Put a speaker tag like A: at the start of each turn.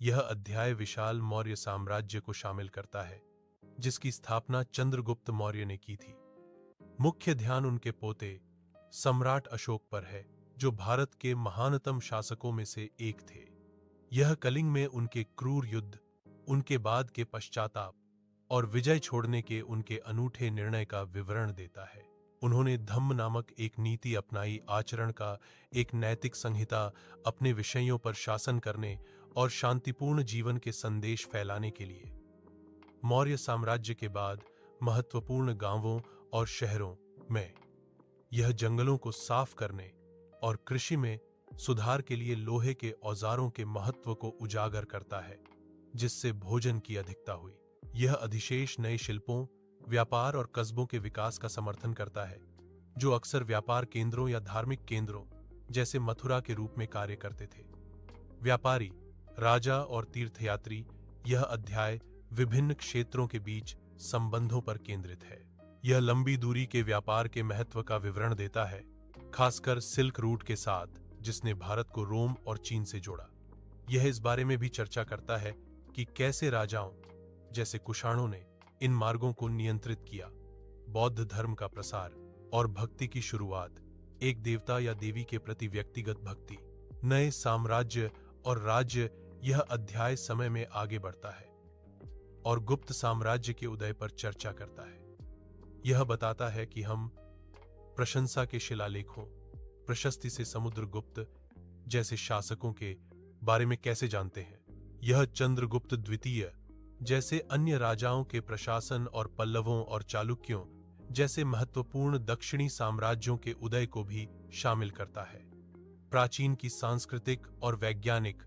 A: यह अध्याय विशाल मौर्य साम्राज्य को शामिल करता है, जिसकी स्थापना चंद्रगुप्त मौर्य ने की थी। मुख्य ध्यान उनके पोते सम्राट अशोक पर है, जो भारत के महानतम शासकों में से एक थे। यह कलिंग में उनके क्रूर युद्ध, उनके बाद के पश्चाताप और विजय छोड़ने के उनके अनूठे निर्णय का विवरण देता है। उन्होंने धम्म नामक एक नीति अपनाई, आचरण का एक नैतिक संहिता, अपने विषयों पर शासन करने और शांतिपूर्ण जीवन के संदेश फैलाने के लिए। मौर्य साम्राज्य के बाद महत्वपूर्ण गांवों और शहरों में यह जंगलों को साफ करने और कृषि में सुधार के लिए लोहे के औजारों के महत्व को उजागर करता है, जिससे भोजन की अधिकता हुई। यह अधिशेष नए शिल्पों, व्यापार और कस्बों के विकास का समर्थन करता है, जो अक्सर व्यापार केंद्रों या धार्मिक केंद्रों जैसे मथुरा के रूप में कार्य करते थे। व्यापारी, राजा और तीर्थयात्री। यह अध्याय विभिन्न क्षेत्रों के बीच संबंधों पर केंद्रित है। यह लंबी दूरी के व्यापार के महत्व का विवरण देता है, खासकर सिल्क रूट के साथ, जिसने भारत को रोम और चीन से जोड़ा। यह इस बारे में भी चर्चा करता है कि कैसे राजाओं जैसे कुषाणों ने इन मार्गों को नियंत्रित किया। बौद्ध धर्म का प्रसार और भक्ति की शुरुआत, एक देवता या देवी के प्रति व्यक्तिगत भक्ति, नए साम्राज्य और राज्य। यह अध्याय समय में आगे बढ़ता है और गुप्त साम्राज्य के उदय पर चर्चा करता है। यह बताता है कि हम प्रशंसा के शिलालेखों, प्रशस्ति से समुद्रगुप्त जैसे शासकों के बारे में कैसे जानते हैं। यह चंद्रगुप्त द्वितीय जैसे अन्य राजाओं के प्रशासन और पल्लवों और चालुक्यों जैसे महत्वपूर्ण दक्षिणी साम्राज्यों के उदय को भी शामिल करता है। प्राचीन की सांस्कृतिक और वैज्ञानिक